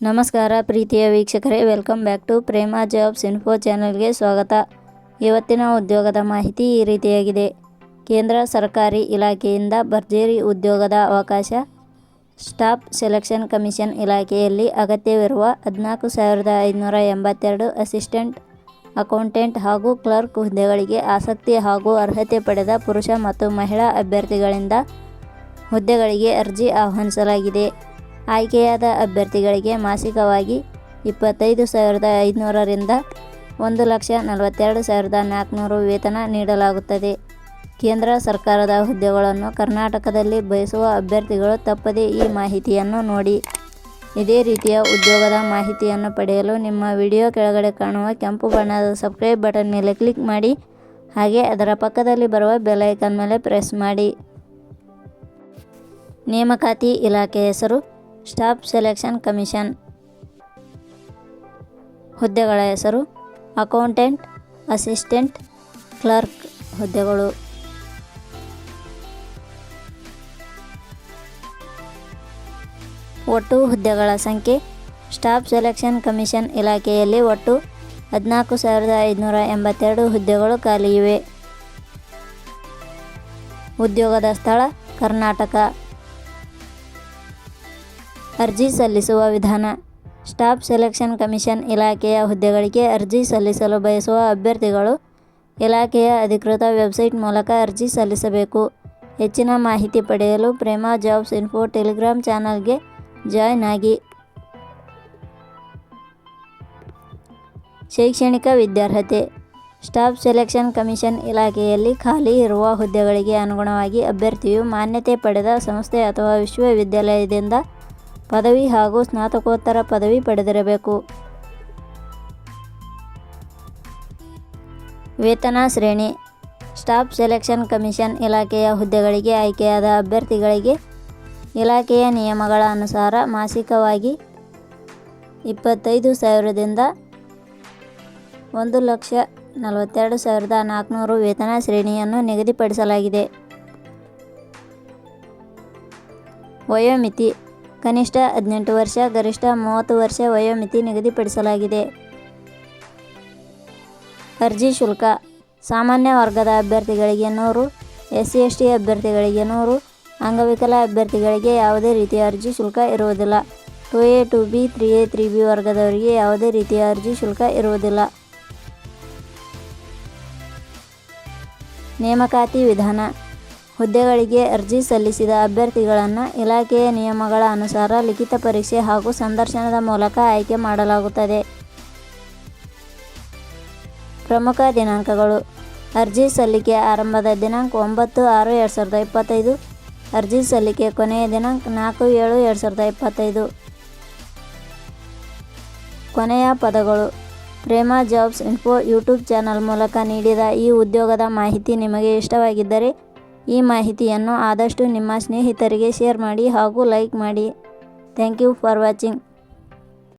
ನಮಸ್ಕಾರ ಪ್ರೀತಿಯ ವೀಕ್ಷಕರೇ, welcome back to Prema jobs info ಚಾನಲ್ಗೆ ಸ್ವಾಗತ. ಇವತ್ತಿನ ಉದ್ಯೋಗದ ಮಾಹಿತಿ ಈ ರೀತಿಯಾಗಿದೆ. ಕೇಂದ್ರ ಸರ್ಕಾರಿ ಇಲಾಖೆಯಿಂದ ಭರ್ಜರಿ ಉದ್ಯೋಗದ ಅವಕಾಶ. ಸ್ಟಾಫ್ ಸೆಲೆಕ್ಷನ್ ಕಮಿಷನ್ ಇಲಾಖೆಯಲ್ಲಿ ಅಗತ್ಯವಿರುವ 14,582 ಅಸಿಸ್ಟೆಂಟ್ ಅಕೌಂಟೆಂಟ್ ಹಾಗೂ ಕ್ಲರ್ಕ್ ಹುದ್ದೆಗಳಿಗೆ ಆಸಕ್ತಿ ಹಾಗೂ ಅರ್ಹತೆ ಪಡೆದ ಪುರುಷ ಮತ್ತು ಮಹಿಳಾ ಅಭ್ಯರ್ಥಿಗಳಿಂದ ಹುದ್ದೆಗಳಿಗೆ ಅರ್ಜಿ ಆಹ್ವಾನಿಸಲಾಗಿದೆ. ಆಯ್ಕೆಯಾದ ಅಭ್ಯರ್ಥಿಗಳಿಗೆ ಮಾಸಿಕವಾಗಿ 25,500 ರಿಂದ 1,42,400 ವೇತನ ನೀಡಲಾಗುತ್ತದೆ. ಕೇಂದ್ರ ಸರ್ಕಾರದ ಹುದ್ದೆಗಳನ್ನು ಕರ್ನಾಟಕದಲ್ಲಿ ಬಯಸುವ ಅಭ್ಯರ್ಥಿಗಳು ತಪ್ಪದೇ ಈ ಮಾಹಿತಿಯನ್ನು ನೋಡಿ. ಇದೇ ರೀತಿಯ ಉದ್ಯೋಗದ ಮಾಹಿತಿಯನ್ನು ಪಡೆಯಲು ನಿಮ್ಮ ವಿಡಿಯೋ ಕೆಳಗಡೆ ಕಾಣುವ ಕೆಂಪು ಬಣ್ಣದ ಸಬ್ಸ್ಕ್ರೈಬ್ ಬಟನ್ ಮೇಲೆ ಕ್ಲಿಕ್ ಮಾಡಿ, ಹಾಗೆ ಅದರ ಪಕ್ಕದಲ್ಲಿ ಬರುವ ಬೆಲ್ ಐಕಾನ್ ಮೇಲೆ ಪ್ರೆಸ್ ಮಾಡಿ. ನೇಮಕಾತಿ ಇಲಾಖೆ ಹೆಸರು ಸ್ಟಾಫ್ ಸೆಲೆಕ್ಷನ್ ಕಮಿಷನ್. ಹುದ್ದೆಗಳ ಹೆಸರು ಅಕೌಂಟೆಂಟ್, ಅಸಿಸ್ಟೆಂಟ್, ಕ್ಲರ್ಕ್ ಹುದ್ದೆಗಳು. ಒಟ್ಟು ಹುದ್ದೆಗಳ ಸಂಖ್ಯೆ. ಸ್ಟಾಫ್ ಸೆಲೆಕ್ಷನ್ ಕಮಿಷನ್ ಇಲಾಖೆಯಲ್ಲಿ ಒಟ್ಟು 14,582 ಹುದ್ದೆಗಳು ಖಾಲಿ ಇವೆ. ಉದ್ಯೋಗದ ಸ್ಥಳ ಕರ್ನಾಟಕ. ಅರ್ಜಿ ಸಲ್ಲಿಸುವ ವಿಧಾನ. ಸ್ಟಾಫ್ ಸೆಲೆಕ್ಷನ್ ಕಮಿಷನ್ ಇಲಾಖೆಯ ಹುದ್ದೆಗಳಿಗೆ ಅರ್ಜಿ ಸಲ್ಲಿಸಲು ಬಯಸುವ ಅಭ್ಯರ್ಥಿಗಳು ಇಲಾಖೆಯ ಅಧಿಕೃತ ವೆಬ್ಸೈಟ್ ಮೂಲಕ ಅರ್ಜಿ ಸಲ್ಲಿಸಬೇಕು. ಹೆಚ್ಚಿನ ಮಾಹಿತಿ ಪಡೆಯಲು ಪ್ರೇಮಾ ಜಾಬ್ಸ್ ಇನ್ಫೋ ಟೆಲಿಗ್ರಾಮ್ ಚಾನಲ್ಗೆ ಜಾಯ್ನ್ ಆಗಿ. ಶೈಕ್ಷಣಿಕ ವಿದ್ಯಾರ್ಹತೆ. ಸ್ಟಾಫ್ ಸೆಲೆಕ್ಷನ್ ಕಮಿಷನ್ ಇಲಾಖೆಯಲ್ಲಿ ಖಾಲಿ ಇರುವ ಹುದ್ದೆಗಳಿಗೆ ಅನುಗುಣವಾಗಿ ಅಭ್ಯರ್ಥಿಯು ಮಾನ್ಯತೆ ಪಡೆದ ಸಂಸ್ಥೆ ಅಥವಾ ವಿಶ್ವವಿದ್ಯಾಲಯದಿಂದ ಪದವಿ ಹಾಗೂ ಸ್ನಾತಕೋತ್ತರ ಪದವಿ ಪಡೆದಿರಬೇಕು. ವೇತನ ಶ್ರೇಣಿ. ಸ್ಟಾಫ್ ಸೆಲೆಕ್ಷನ್ ಕಮಿಷನ್ ಇಲಾಖೆಯ ಹುದ್ದೆಗಳಿಗೆ ಆಯ್ಕೆಯಾದ ಅಭ್ಯರ್ಥಿಗಳಿಗೆ ಇಲಾಖೆಯ ನಿಯಮಗಳ ಅನುಸಾರ ಮಾಸಿಕವಾಗಿ 25,000 ದಿಂದ 1,42,400 ವೇತನ ಶ್ರೇಣಿಯನ್ನು ನಿಗದಿಪಡಿಸಲಾಗಿದೆ. ವಯೋಮಿತಿ. ಕನಿಷ್ಠ 18 ವರ್ಷ, ಗರಿಷ್ಠ 30 ವರ್ಷ ವಯೋಮಿತಿ ನಿಗದಿಪಡಿಸಲಾಗಿದೆ. ಅರ್ಜಿ ಶುಲ್ಕ. ಸಾಮಾನ್ಯ ವರ್ಗದ ಅಭ್ಯರ್ಥಿಗಳಿಗೆ 100, SC/ST ಅಭ್ಯರ್ಥಿಗಳಿಗೆ 100, ಅಂಗವಿಕಲ ಅಭ್ಯರ್ಥಿಗಳಿಗೆ ಯಾವುದೇ ರೀತಿಯ ಅರ್ಜಿ ಶುಲ್ಕ ಇರುವುದಿಲ್ಲ. 2A, 2B, 3A, 3B ವರ್ಗದವರಿಗೆ ಯಾವುದೇ ರೀತಿಯ ಅರ್ಜಿ ಶುಲ್ಕ ಇರುವುದಿಲ್ಲ. ನೇಮಕಾತಿ ವಿಧಾನ. ಹುದ್ದೆಗಳಿಗೆ ಅರ್ಜಿ ಸಲ್ಲಿಸಿದ ಅಭ್ಯರ್ಥಿಗಳನ್ನು ಇಲಾಖೆಯ ನಿಯಮಗಳ ಅನುಸಾರ ಲಿಖಿತ ಪರೀಕ್ಷೆ ಹಾಗೂ ಸಂದರ್ಶನದ ಮೂಲಕ ಆಯ್ಕೆ ಮಾಡಲಾಗುತ್ತದೆ. ಪ್ರಮುಖ ದಿನಾಂಕಗಳು. ಅರ್ಜಿ ಸಲ್ಲಿಕೆ ಆರಂಭದ ದಿನಾಂಕ 9/6/2025. ಅರ್ಜಿ ಸಲ್ಲಿಕೆ ಕೊನೆಯ ದಿನಾಂಕ 4/7/2025. ಕೊನೆಯ ಪದಗಳು. Prema jobs info YouTube channel ಮೂಲಕ ನೀಡಿದ ಈ ಉದ್ಯೋಗದ ಮಾಹಿತಿ ನಿಮಗೆ ಇಷ್ಟವಾಗಿದ್ದರೆ ಈ ಮಾಹಿತಿಯನ್ನು ಆದಷ್ಟು ನಿಮ್ಮ ಸ್ನೇಹಿತರಿಗೆ ಶೇರ್ ಮಾಡಿ ಹಾಗೂ ಲೈಕ್ ಮಾಡಿ. Thank you for watching.